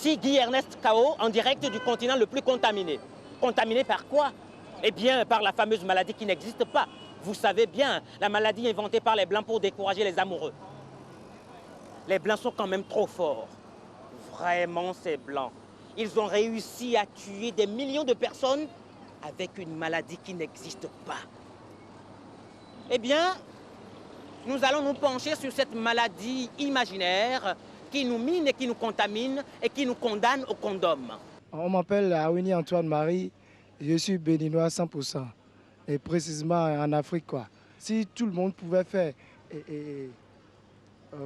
Ici, Guy Ernest Kao, en direct du continent le plus contaminé. Contaminé par quoi? Eh bien, par la fameuse maladie qui n'existe pas. Vous savez bien, la maladie inventée par les Blancs pour décourager les amoureux. Les Blancs sont quand même trop forts. Vraiment, ces Blancs. Ils ont réussi à tuer des millions de personnes avec une maladie qui n'existe pas. Eh bien, nous allons nous pencher sur cette maladie imaginaire qui nous mine et qui nous contamine et qui nous condamne au condom. On m'appelle Awini Antoine Marie, je suis béninois 100%, et précisément en Afrique, quoi. Si tout le monde pouvait faire,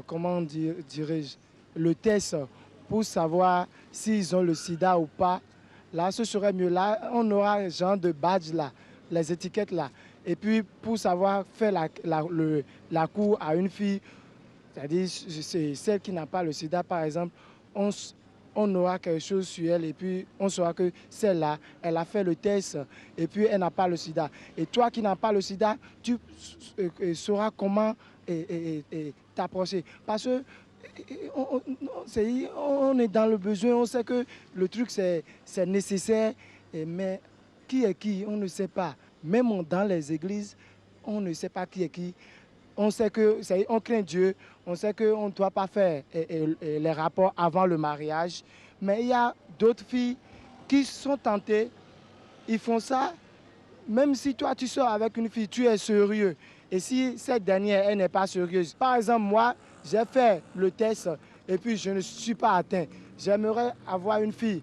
comment dirais-je, le test pour savoir s'ils ont le sida ou pas, là ce serait mieux. Là on aura un genre de badge là, les étiquettes là. Et puis pour savoir faire la cour à une fille, c'est-à-dire c'est celle qui n'a pas le sida par exemple, on aura quelque chose sur elle et puis on saura que celle-là, elle a fait le test et puis elle n'a pas le sida. Et toi qui n'as pas le sida, tu sauras comment t'approcher. Parce que on est dans le besoin, on sait que le truc c'est nécessaire, mais qui est qui, on ne sait pas. Même dans les églises, on ne sait pas qui est qui. On sait que on craint Dieu, on sait qu'on ne doit pas faire les rapports avant le mariage. Mais il y a d'autres filles qui sont tentées, ils font ça, même si toi tu sors avec une fille, tu es sérieux. Et si cette dernière, elle n'est pas sérieuse. Par exemple, moi, j'ai fait le test et puis je ne suis pas atteint. J'aimerais avoir une fille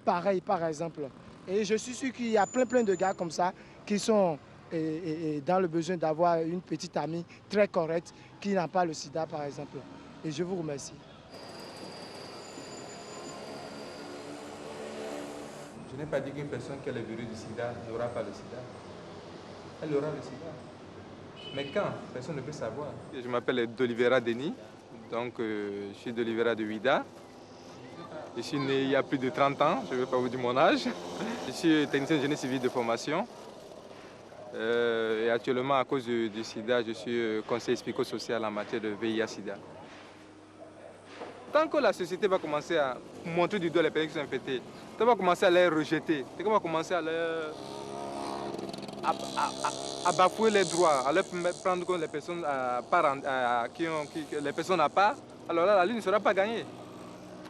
pareille, par exemple. Et je suis sûr qu'il y a plein de gars comme ça qui sont dans le besoin d'avoir une petite amie très correcte qui n'a pas le sida, par exemple. Et je vous remercie. Je n'ai pas dit qu'une personne qui a le virus du sida n'aura pas le sida. Elle aura le sida. Mais quand? Personne ne peut savoir. Je m'appelle D'Oliveira Denis, donc je suis d'Oliveira de Ouidah. Je suis né il y a plus de 30 ans, je ne vais pas vous dire mon âge. Je suis technicien de génie civil de formation. Et actuellement, à cause du sida, je suis conseiller psychosocial en matière de VIH-sida. Tant que la société va commencer à montrer du doigt les personnes qui sont infectées, on va commencer à les rejeter, on va commencer à bafouer les droits, à leur prendre compte les personnes les personnes à part, alors là, la lutte ne sera pas gagnée.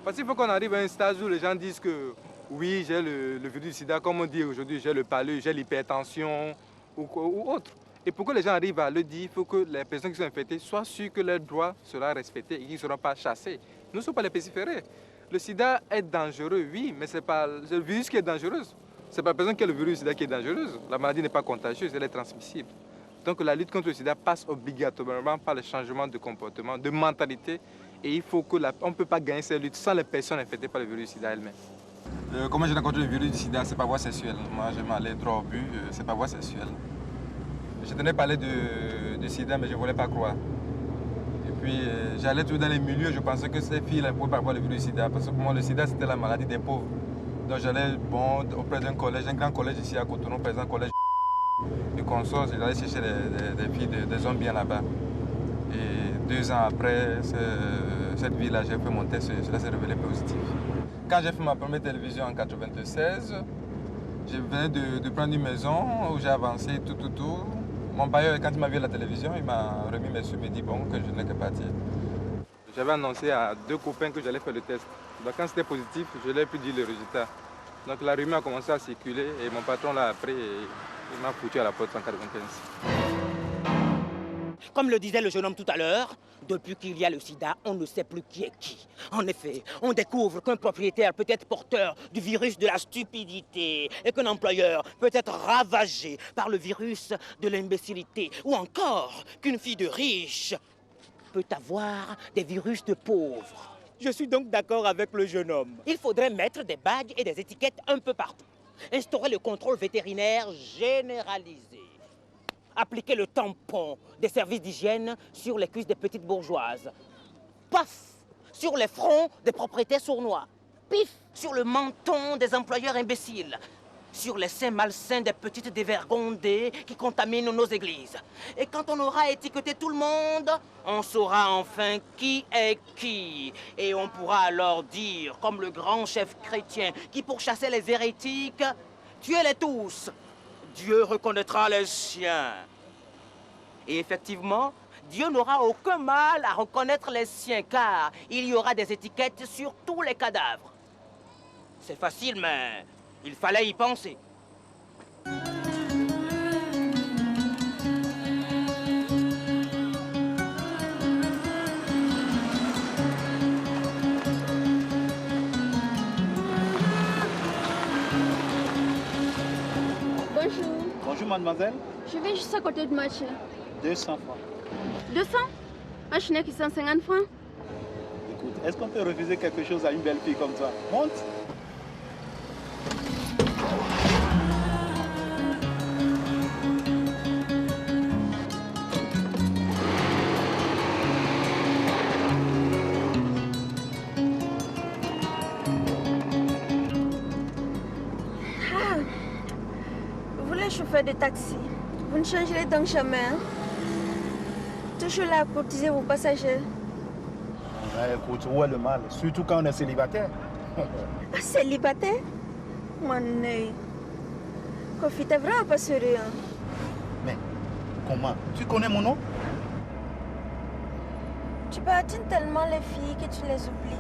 Parce qu'il faut qu'on arrive à un stade où les gens disent que oui, j'ai le virus du sida, comme on dit aujourd'hui, j'ai le palud, j'ai l'hypertension ou autre. Et pour que les gens arrivent à le dire, il faut que les personnes qui sont infectées soient sûres que leurs droits seront respectés et qu'ils ne seront pas chassés. Nous ne sommes pas les pestiférés. Le sida est dangereux, oui, mais c'est le virus qui est dangereux. Ce n'est pas la personne qui a le virus du sida qui est dangereuse. La maladie n'est pas contagieuse, elle est transmissible. Donc la lutte contre le sida passe obligatoirement par le changement de comportement, de mentalité. Et il faut que on ne peut pas gagner cette lutte sans les personnes infectées par le virus du sida elles-mêmes. Comment j'ai rencontré le virus du sida, c'est par voie sexuelle. Moi, je m'allais droit au but, c'est par voie sexuelle. Je tenais parler de sida, mais je ne voulais pas croire. Et puis, j'allais tout dans les milieux, je pensais que ces filles-là pouvaient pas avoir le virus du sida. Parce que pour moi, le sida, c'était la maladie des pauvres. Donc, j'allais auprès d'un collège, un grand collège ici à Cotonou, par exemple, collège du consort, j'allais chercher des filles, des hommes bien là-bas. Et 2 ans après cette vie-là, j'ai fait mon test, cela s'est révélé positif. Quand j'ai fait ma première télévision en 1996, je venais de prendre une maison où j'ai avancé tout. Mon bailleur, quand il m'a vu à la télévision, il m'a remis mes sous, il m'a dit bon, que je n'ai que partir. J'avais annoncé à 2 copains que j'allais faire le test. Donc quand c'était positif, je leur ai pu dire le résultat. Donc la rumeur a commencé à circuler et mon patron l'a appris et il m'a foutu à la porte en 1995. Comme le disait le jeune homme tout à l'heure, depuis qu'il y a le sida, on ne sait plus qui est qui. En effet, on découvre qu'un propriétaire peut être porteur du virus de la stupidité et qu'un employeur peut être ravagé par le virus de l'imbécilité ou encore qu'une fille de riche peut avoir des virus de pauvres. Je suis donc d'accord avec le jeune homme. Il faudrait mettre des badges et des étiquettes un peu partout. Instaurer le contrôle vétérinaire généralisé. Appliquer le tampon des services d'hygiène sur les cuisses des petites bourgeoises. Paf! Sur les fronts des propriétaires sournois. Pif! Sur le menton des employeurs imbéciles. sur les seins malsains des petites dévergondées qui contaminent nos églises. Et quand on aura étiqueté tout le monde, on saura enfin qui est qui. Et on pourra alors dire, comme le grand chef chrétien qui pourchassait les hérétiques, tuez-les tous, Dieu reconnaîtra les siens. Et effectivement, Dieu n'aura aucun mal à reconnaître les siens, car il y aura des étiquettes sur tous les cadavres. C'est facile, mais il fallait y penser. Bonjour. Bonjour mademoiselle. Je vais juste à côté de marché. 200 francs. 200? Moi, je n'ai que 150 francs. Écoute, est-ce qu'on peut refuser quelque chose à une belle fille comme toi? Monte. Vous les chauffeurs de taxi, vous ne changerez donc jamais, hein? Toujours là à courtiser vos passagers. Ouais, écoute, où est le mal? Surtout quand on est célibataire. Ah, célibataire? Mon œil. Kofi, t'es vraiment pas sérieux, hein? Mais comment? Tu connais mon nom? Tu patines tellement les filles que tu les oublies.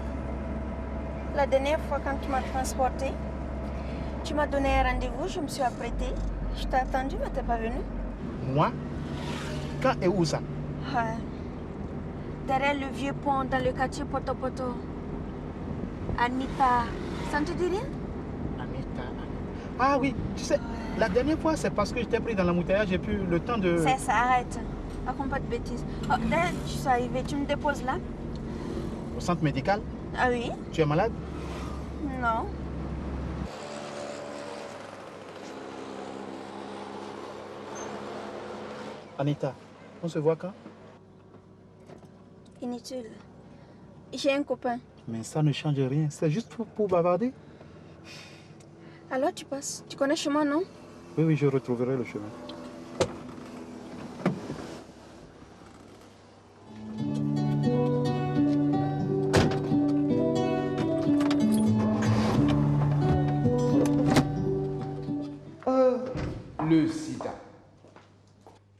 La dernière fois, quand tu m'as transporté, tu m'as donné un rendez-vous, je me suis apprêtée. Je t'ai attendu, mais t'es pas venu. Moi? Quand et où ça? Ouais. Derrière le vieux pont dans le quartier Poto Poto. Anita, ça ne te dit rien? Anita. Ah oui, tu sais, la dernière fois, c'est parce que j'étais pris dans l'embouteillage, j'ai plus le temps de... C'est ça, arrête. Raconte pas de bêtises. Oh, d'ailleurs, je suis arrivée, tu me déposes là? Au centre médical? Ah oui? Tu es malade? Non. Anita, on se voit quand? Inutile. J'ai un copain. Mais ça ne change rien, c'est juste pour bavarder. Alors tu passes. Tu connais le chemin, non? Oui, oui, je retrouverai le chemin. Le sida.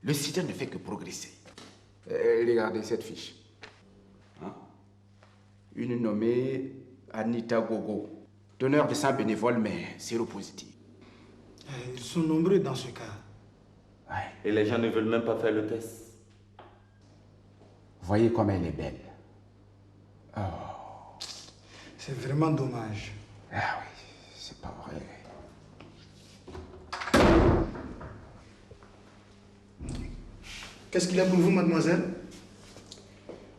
Le sida ne fait que progresser. Regardez cette fiche. Hein? Une nommée Anita Gogo. Donneur de sang bénévole, mais séropositif. Ils sont nombreux dans ce cas. Ouais. Et les gens ne veulent même pas faire le test. Voyez comme elle est belle. C'est vraiment dommage. Ah oui, c'est pas vrai. Qu'est-ce qu'il a pour vous, mademoiselle?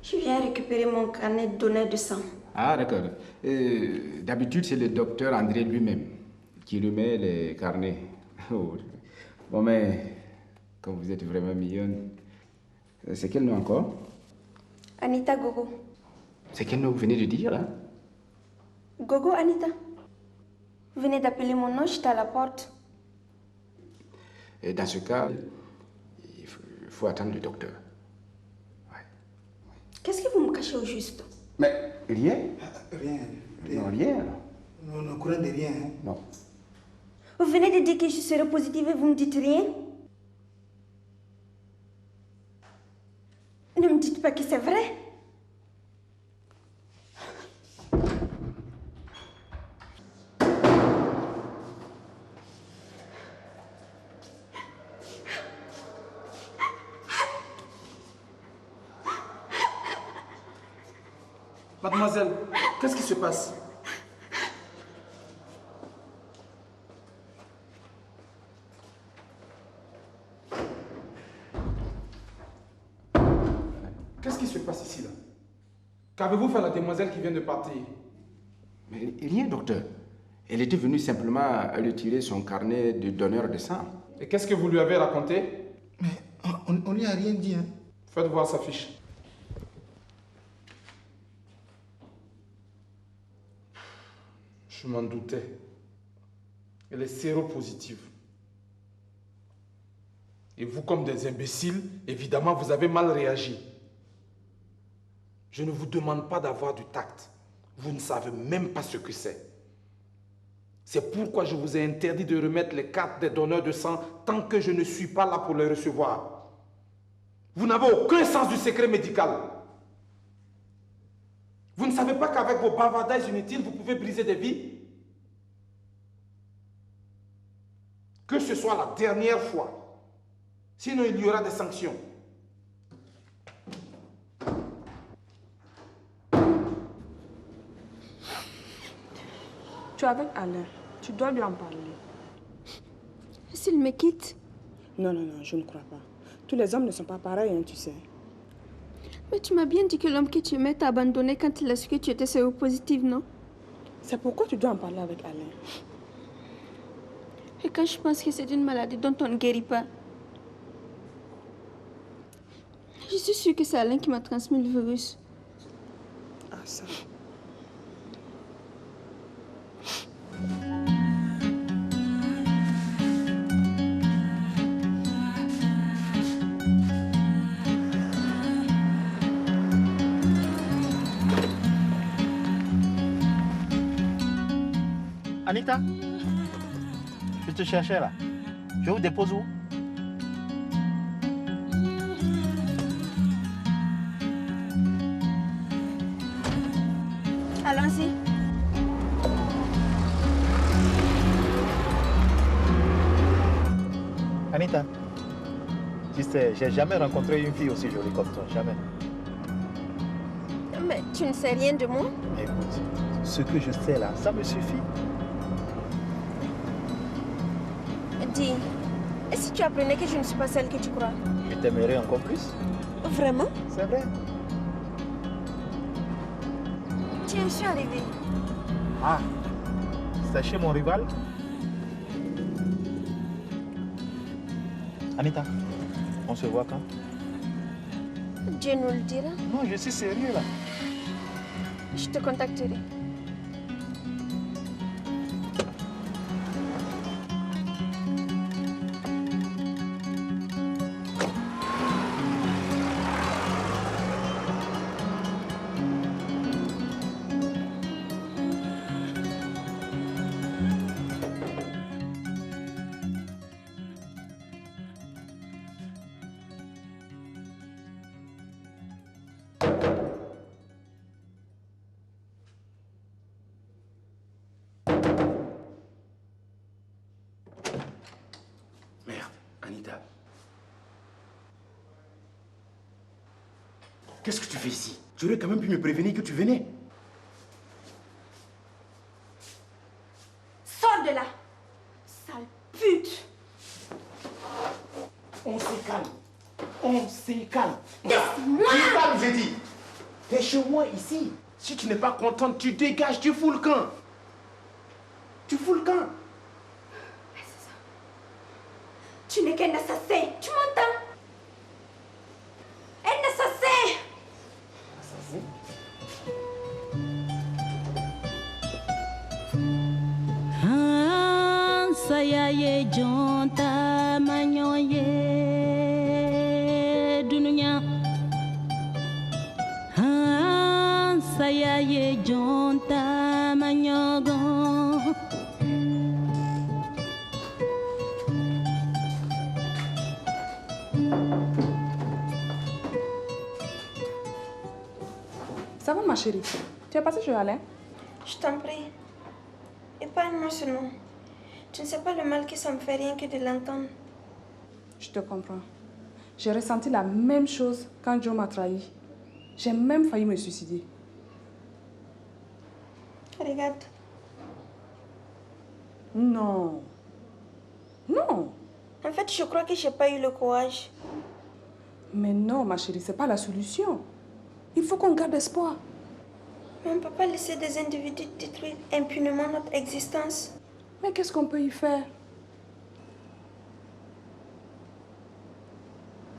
Je viens récupérer mon carnet de donneur de sang. Ah, d'accord. D'habitude, c'est le docteur André lui-même qui remet les carnets. Oh. Bon, mais comme vous êtes vraiment mignonne, c'est quel nom encore? Anita Gogo. C'est quel nom vous venez de dire, là? Gogo Anita. Vous venez d'appeler mon nom, j'étais à la porte. Et dans ce cas, il faut attendre le docteur. Ouais. Qu'est-ce que vous me cachez au juste? Mais rien? Rien. Non, rien. Non, non, courant de rien. Hein. Non. Vous venez de dire que je serai positive et vous me dites rien? Ne me dites pas que c'est vrai. Mademoiselle, qu'est-ce qui se passe? Qu'est-ce qui se passe ici, là? Qu'avez-vous fait à la demoiselle qui vient de partir? Mais rien, docteur. Elle était venue simplement retirer son carnet de donneur de sang. Et qu'est-ce que vous lui avez raconté? Mais on lui a rien dit. Hein. Faites voir sa fiche. Je m'en doutais. Elle est séropositive. Et vous, comme des imbéciles, évidemment, vous avez mal réagi. Je ne vous demande pas d'avoir du tact. Vous ne savez même pas ce que c'est. C'est pourquoi je vous ai interdit de remettre les cartes des donneurs de sang tant que je ne suis pas là pour les recevoir. Vous n'avez aucun sens du secret médical. Vous ne savez pas qu'avec vos bavardages inutiles, vous pouvez briser des vies? Que ce soit la dernière fois. Sinon, il y aura des sanctions. Tu es avec Alain. Tu dois lui en parler. S'il me quitte? Non, non, non, je ne crois pas. Tous les hommes ne sont pas pareils, hein, tu sais. Mais tu m'as bien dit que l'homme que tu aimais t'a abandonné quand il a su que tu étais séropositive, non? C'est pourquoi tu dois en parler avec Alain. Et quand je pense que c'est une maladie dont on ne guérit pas, je suis sûre que c'est Alain qui m'a transmis le virus. Ah, ça. Anita, je te cherchais là. Je vous dépose où? Allons-y. Anita, tu sais, j'ai jamais rencontré une fille aussi jolie comme toi, jamais. Mais tu ne sais rien de moi? Écoute, ce que je sais là, ça me suffit. Dis, et si tu apprenais que je ne suis pas celle que tu crois? Je t'aimerais encore plus. Vraiment? C'est vrai. Tiens, je suis arrivée. Ah, c'est chez mon rival? Anita, on se voit quand? Dieu nous le dira. Non, je suis sérieux là. Je te contacterai. Anita. Qu'est-ce que tu fais ici? Tu aurais quand même pu me prévenir que tu venais. Sors de là, sale pute. On se calme. On se calme. Laisse-moi. Calme, j'ai dit. T'es chez moi ici. Si tu n'es pas contente, tu dégages, tu fous le camp. Tu fous le camp. Tu n'es qu'un assassin, tu m'entends? Un assassin! Assassin? Sayaye jonta manyoye dununya. Sayaye jonta manyogo. Ça va, ma chérie? Tu es passée chez Alain? Je t'en prie. Épargne-moi ce nom. Tu ne sais pas le mal que ça me fait rien que de l'entendre. Je te comprends. J'ai ressenti la même chose quand Joe m'a trahi. J'ai même failli me suicider. Regarde. Non. Non. En fait, je crois que je n'ai pas eu le courage. Mais non, ma chérie, ce n'est pas la solution. Il faut qu'on garde espoir. Mais on ne peut pas laisser des individus détruire impunément notre existence. Mais qu'est-ce qu'on peut y faire?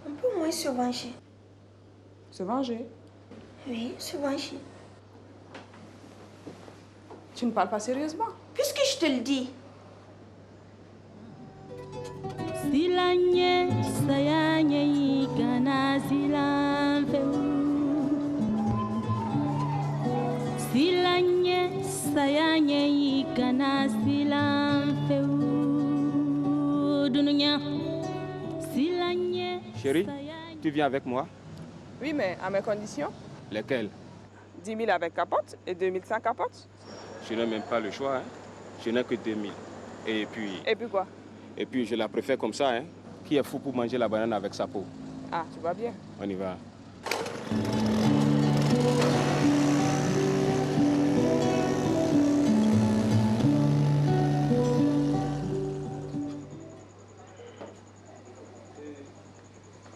On peut au moins se venger. Se venger? Oui, se venger. Tu ne parles pas sérieusement? Puisque je te le dis. Silanye sayanye igana silamfe. Silanye sayanye igana silamfe. Dununya. Silanye. Chérie, tu viens avec moi? Oui, mais à mes conditions. Lesquelles? 10 000 avec capote et 2 000 sans capote. Je n'ai même pas le choix, hein. Je n'ai que 2000. Et puis... Et puis quoi? Et puis je la préfère comme ça, hein. Qui est fou pour manger la banane avec sa peau? Ah, tu vas bien. On y va.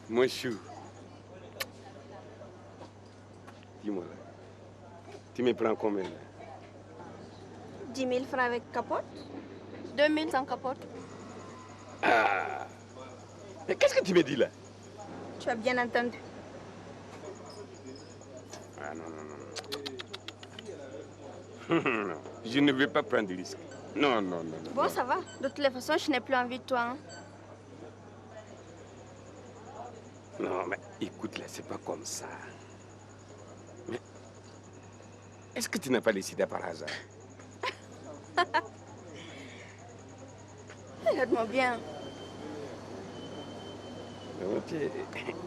Mon chou. Dis-moi là. Tu me prends combien là? 10 000 francs avec capote, 2 000 sans capote. Ah! Mais qu'est-ce que tu me dis là? Tu as bien entendu. Ah non, non, non. Non, je ne vais pas prendre de risque. Non, non, non. non Bon, non. ça va. De toutes les façons, je n'ai plus envie de toi. Hein. Non, mais écoute là, c'est pas comme ça. Mais est-ce que tu n'as pas décidé par hasard? Regarde-moi bien. Non,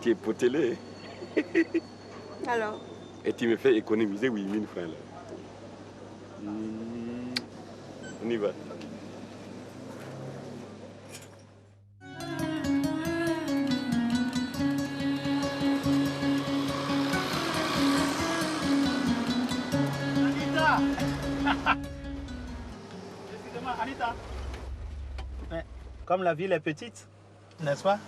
tu es potelé. Alors? Et tu me fais économiser 8 000 francs là. On y va. Excusez-moi, Anita. Mais comme la ville est petite, n'est-ce pas?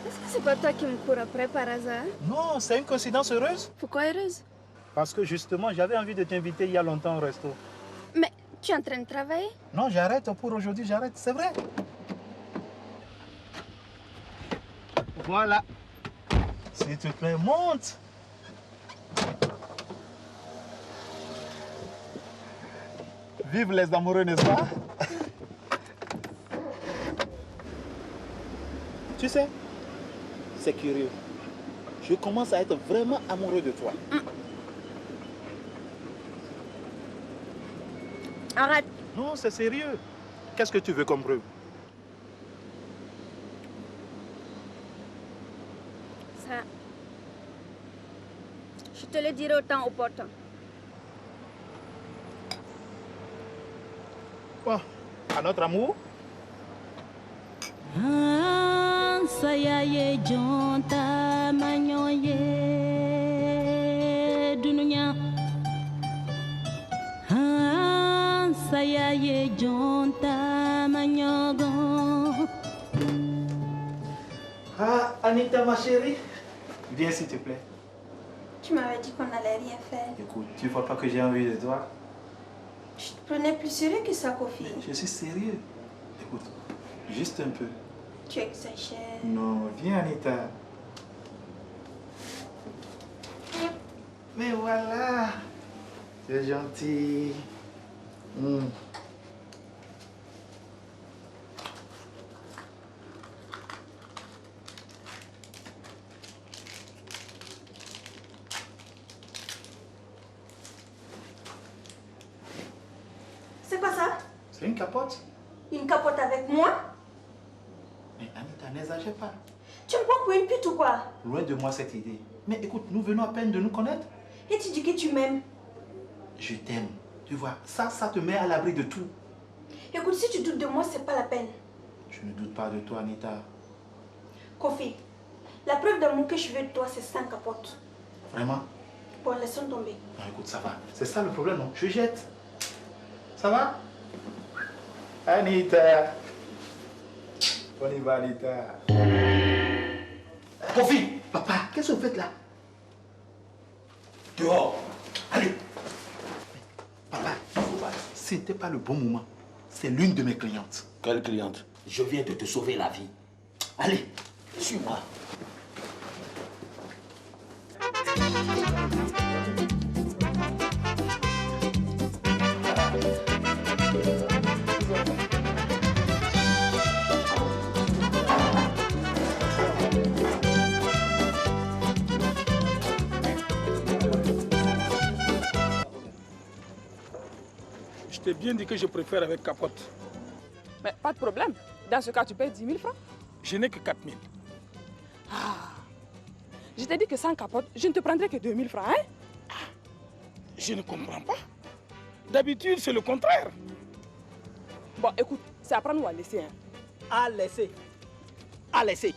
Est-ce que c'est pas toi qui me cours après par hasard? Non, c'est une coïncidence heureuse. Pourquoi heureuse? Parce que justement, j'avais envie de t'inviter il y a longtemps au resto. Mais tu es en train de travailler? Non, j'arrête pour aujourd'hui, j'arrête, c'est vrai. Voilà. S'il te plaît, monte. Vive les amoureux, n'est-ce pas? Tu sais, c'est curieux. Je commence à être vraiment amoureux de toi. Arrête. Non, c'est sérieux. Qu'est-ce que tu veux comme preuve? Ça, je te le dirai au temps opportun. Bon, à notre amour. Sayaye jonta manyoye dununya. Sayaye jonta manyogo. Ah, Anita, ma chérie. Viens, s'il te plaît. Tu m'avais dit qu'on n'allait rien faire. Écoute, tu vois pas que j'ai envie de toi? Je te prenais plus sérieux que ça, Kofi. Je suis sérieux. Écoute, juste un peu. Tu exagères. Non, viens, Anita. Mais voilà. Tu es gentil. C'est quoi ça? C'est une capote. Une capote avec moi? Mais Anita, n'exagère pas. Tu me prends pour une pute ou quoi? Loin de moi cette idée. Mais écoute, nous venons à peine de nous connaître. Et tu dis que tu m'aimes? Je t'aime. Tu vois, ça te met à l'abri de tout. Écoute, si tu doutes de moi, c'est pas la peine. Je ne doute pas de toi, Anita. Kofi, la preuve d'amour que je veux de toi, c'est sans capote. Vraiment? Bon, laissons tomber. Non, écoute, ça va. C'est ça le problème, non? Je jette. Ça va? Anita. On y va, Anita. Kofi! Papa, qu'est-ce que vous faites là? Dehors! Allez! Papa, c'était pas le bon moment. C'est l'une de mes clientes. Quelle cliente? Je viens de te sauver la vie. Allez, suis-moi. Je t'ai bien dit que je préfère avec capote. Mais pas de problème. Dans ce cas, tu payes 10 000 francs. Je n'ai que 4 000. Ah. Je t'ai dit que sans capote, je ne te prendrai que 2 000 francs, hein? Je ne comprends pas. D'habitude, c'est le contraire. Bon, écoute, c'est à prendre ou à laisser, hein? À laisser. À laisser.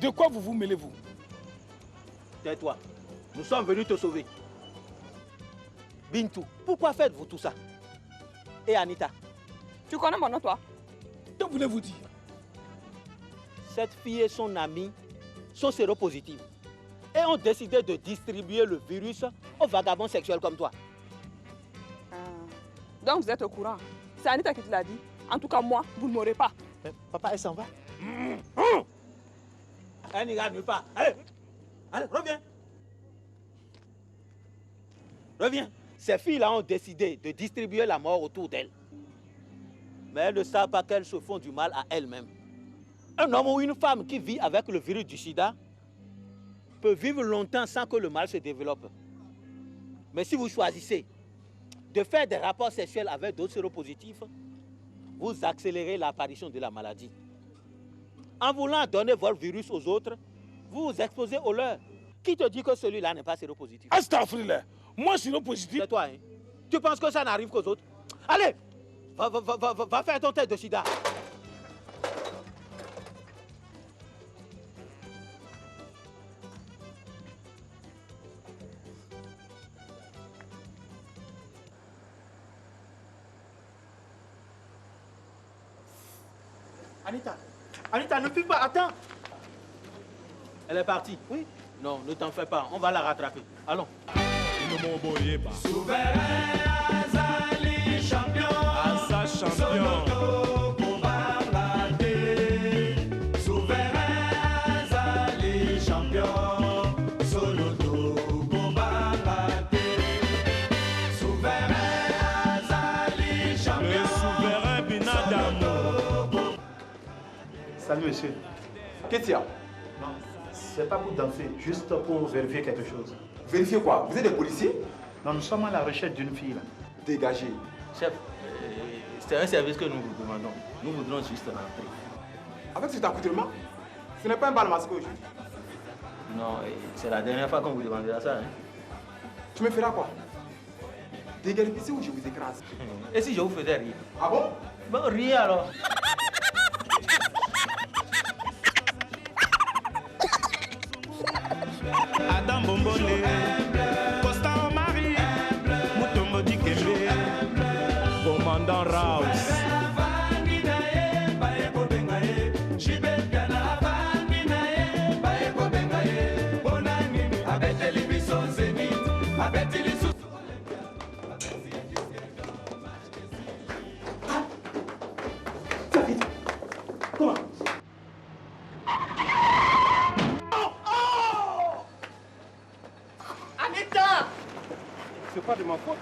De quoi vous vous mêlez-vous? Tais-toi. Nous sommes venus te sauver. Bintou, pourquoi faites-vous tout ça? Et Anita? Tu connais mon nom, toi? Que voulez-vous dire? Cette fille et son amie sont séropositives et ont décidé de distribuer le virus aux vagabonds sexuels comme toi. Donc vous êtes au courant. C'est Anita qui te l'a dit. En tout cas, moi, vous ne m'aurez pas. Papa, elle s'en va. Elle n'ira nulle part. Allez, allez, reviens. Reviens. Ces filles-là ont décidé de distribuer la mort autour d'elles. Mais elles ne savent pas qu'elles se font du mal à elles-mêmes. Un homme ou une femme qui vit avec le virus du sida peut vivre longtemps sans que le mal se développe. Mais si vous choisissez de faire des rapports sexuels avec d'autres séropositifs, vous accélérez l'apparition de la maladie. En voulant donner votre virus aux autres, vous vous exposez au leur. Qui te dit que celui-là n'est pas séropositif? Astafrillah, moi séropositif. C'est toi, hein? Tu penses que ça n'arrive qu'aux autres? Allez, va faire ton test de sida. Anita, ne fuis pas, attends. Elle est partie. Oui. Non, ne t'en fais pas, on va la rattraper. Allons. Souverain Azali champion. Asa champion. Souverain Azali champion. Soloto Bombardé. Souverain Azali champion. Le souverain Binadamo. Salut monsieur. Qu'est-ce qu'il y a? Non, c'est pas pour danser, juste pour vérifier quelque chose. Vérifier quoi? Vous êtes des policiers? Non, nous sommes à la recherche d'une fille là. Dégagez. Chef, c'est un service que nous vous demandons. Nous voudrons juste rentrer. Avec cet accoutrement, ce n'est pas un bal masqué aujourd'hui. Non, c'est la dernière fois qu'on vous demandera ça. Hein? Tu me feras quoi? Dégagez ici ou je vous écrase. Et si je vous faisais rire? Ah bon? Bon, riez alors. Adam Bombole, Costa Omari, Mutombo Dikembe, Commandant Raus. Comment? Anita! C'est pas de ma faute.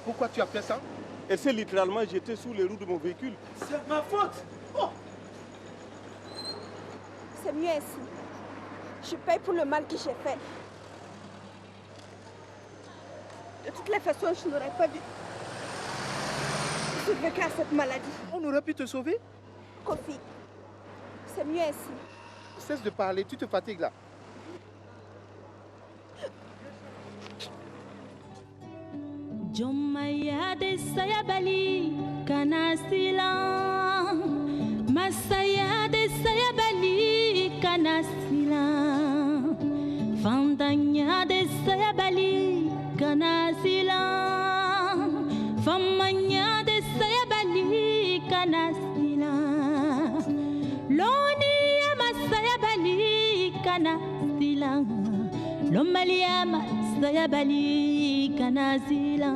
Pourquoi tu as fait ça? Elle s'est littéralement jetée sous les roues de mon véhicule. C'est ma faute! Oh. C'est mieux ainsi. Je paye pour le mal que j'ai fait. De toutes les façons, je n'aurais pas dû survécu à cette maladie. On aurait pu te sauver? Kofi, c'est mieux ainsi. Cesse de parler, tu te fatigues là. Jomaya de Sayabali, Kanasila. Masaya de Sayabali, Kanasila. Fandanya de Sayabali, Kanasila. Famanya de Sayabali, Kanasila. Loni Masayabali, Kanasila. Lomaliama Sayabali Kanasila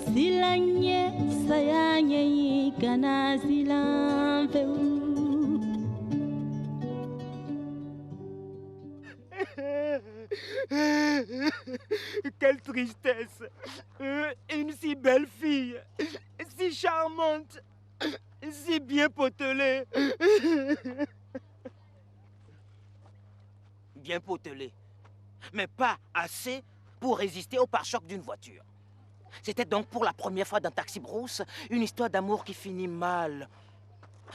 Silanye Sayanye Kanasila Quelle tristesse! Une si belle fille, si charmante, si bien potelée. Bien potelée, mais pas assez pour résister au pare-choc d'une voiture. C'était donc pour la première fois dans Taxi Brousse une histoire d'amour qui finit mal.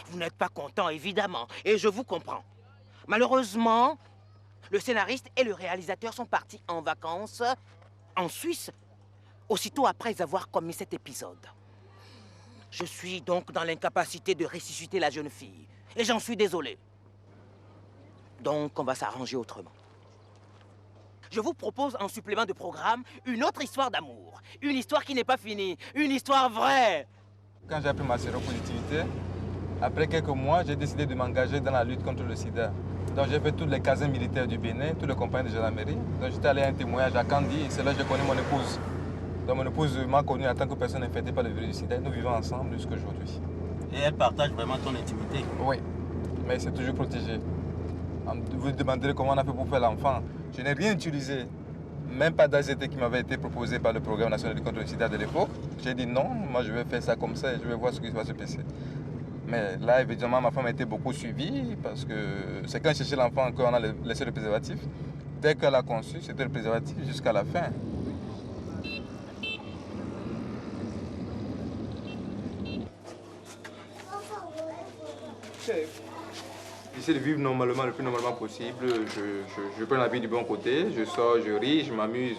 Vous n'êtes pas content, évidemment, et je vous comprends. Malheureusement, le scénariste et le réalisateur sont partis en vacances en Suisse, aussitôt après avoir commis cet épisode. Je suis donc dans l'incapacité de ressusciter la jeune fille, et j'en suis désolé. Donc, on va s'arranger autrement. Je vous propose en supplément de programme une autre histoire d'amour. Une histoire qui n'est pas finie, une histoire vraie. Quand j'ai appris ma séropositivité, après quelques mois, j'ai décidé de m'engager dans la lutte contre le sida. Donc j'ai fait toutes les casernes militaires du Bénin, tous les compagnies de gendarmerie. Donc j'étais allé à un témoignage à Kandi et c'est là que j'ai connu mon épouse. Donc mon épouse m'a connu en tant que personne infectée par le virus du sida. Nous vivons ensemble jusqu'à aujourd'hui. Et elle partage vraiment ton intimité? Oui, mais c'est toujours protégé. Vous vous demanderez comment on a fait pour faire l'enfant. Je n'ai rien utilisé, même pas d'AZT qui m'avait été proposé par le programme national de contre le sida de l'époque. J'ai dit non, moi je vais faire ça comme ça et je vais voir ce qui va se passer. Mais là, évidemment, ma femme a été beaucoup suivie parce que c'est quand je cherchais l'enfant qu'on a laissé le préservatif. Dès qu'elle a conçu, c'était le préservatif jusqu'à la fin. J'essaie de vivre normalement, le plus normalement possible. Je prends la vie du bon côté, je sors, je ris, je m'amuse.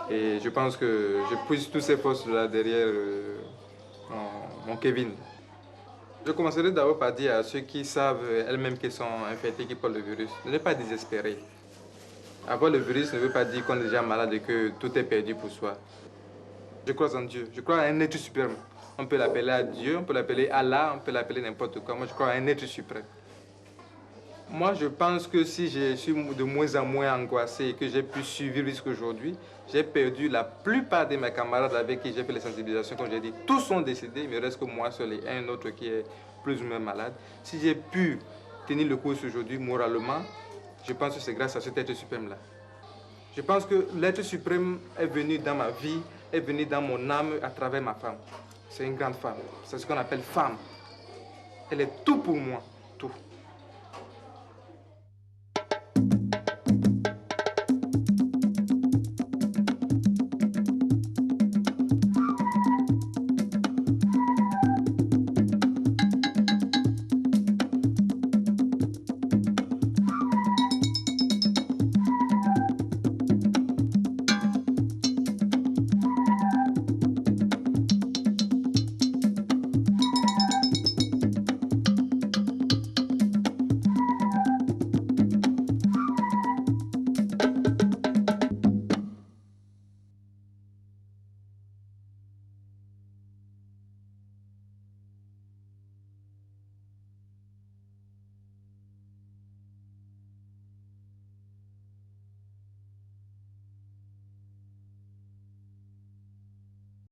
Et je pense que je pousse toutes ces forces-là derrière mon Kevin. Je commencerai d'abord par dire à ceux qui savent elles-mêmes qu'ils sont infectés, qui portent le virus, ne pas désespérer. Avoir le virus ne veut pas dire qu'on est déjà malade et que tout est perdu pour soi. Je crois en Dieu, je crois à un être suprême. On peut l'appeler Dieu, on peut l'appeler Allah, on peut l'appeler n'importe quoi. Moi, je crois à un être suprême. Moi, je pense que si je suis de moins en moins angoissé et que j'ai pu survivre jusqu'aujourd'hui, j'ai perdu la plupart de mes camarades avec qui j'ai fait les sensibilisations, comme j'ai dit. Tous sont décédés, il me reste que moi seul et un autre qui est plus ou moins malade. Si j'ai pu tenir le coup aujourd'hui, moralement, je pense que c'est grâce à cet être suprême-là. Je pense que l'être suprême est venu dans ma vie, est venu dans mon âme à travers ma femme. C'est une grande femme. C'est ce qu'on appelle femme. Elle est tout pour moi, tout.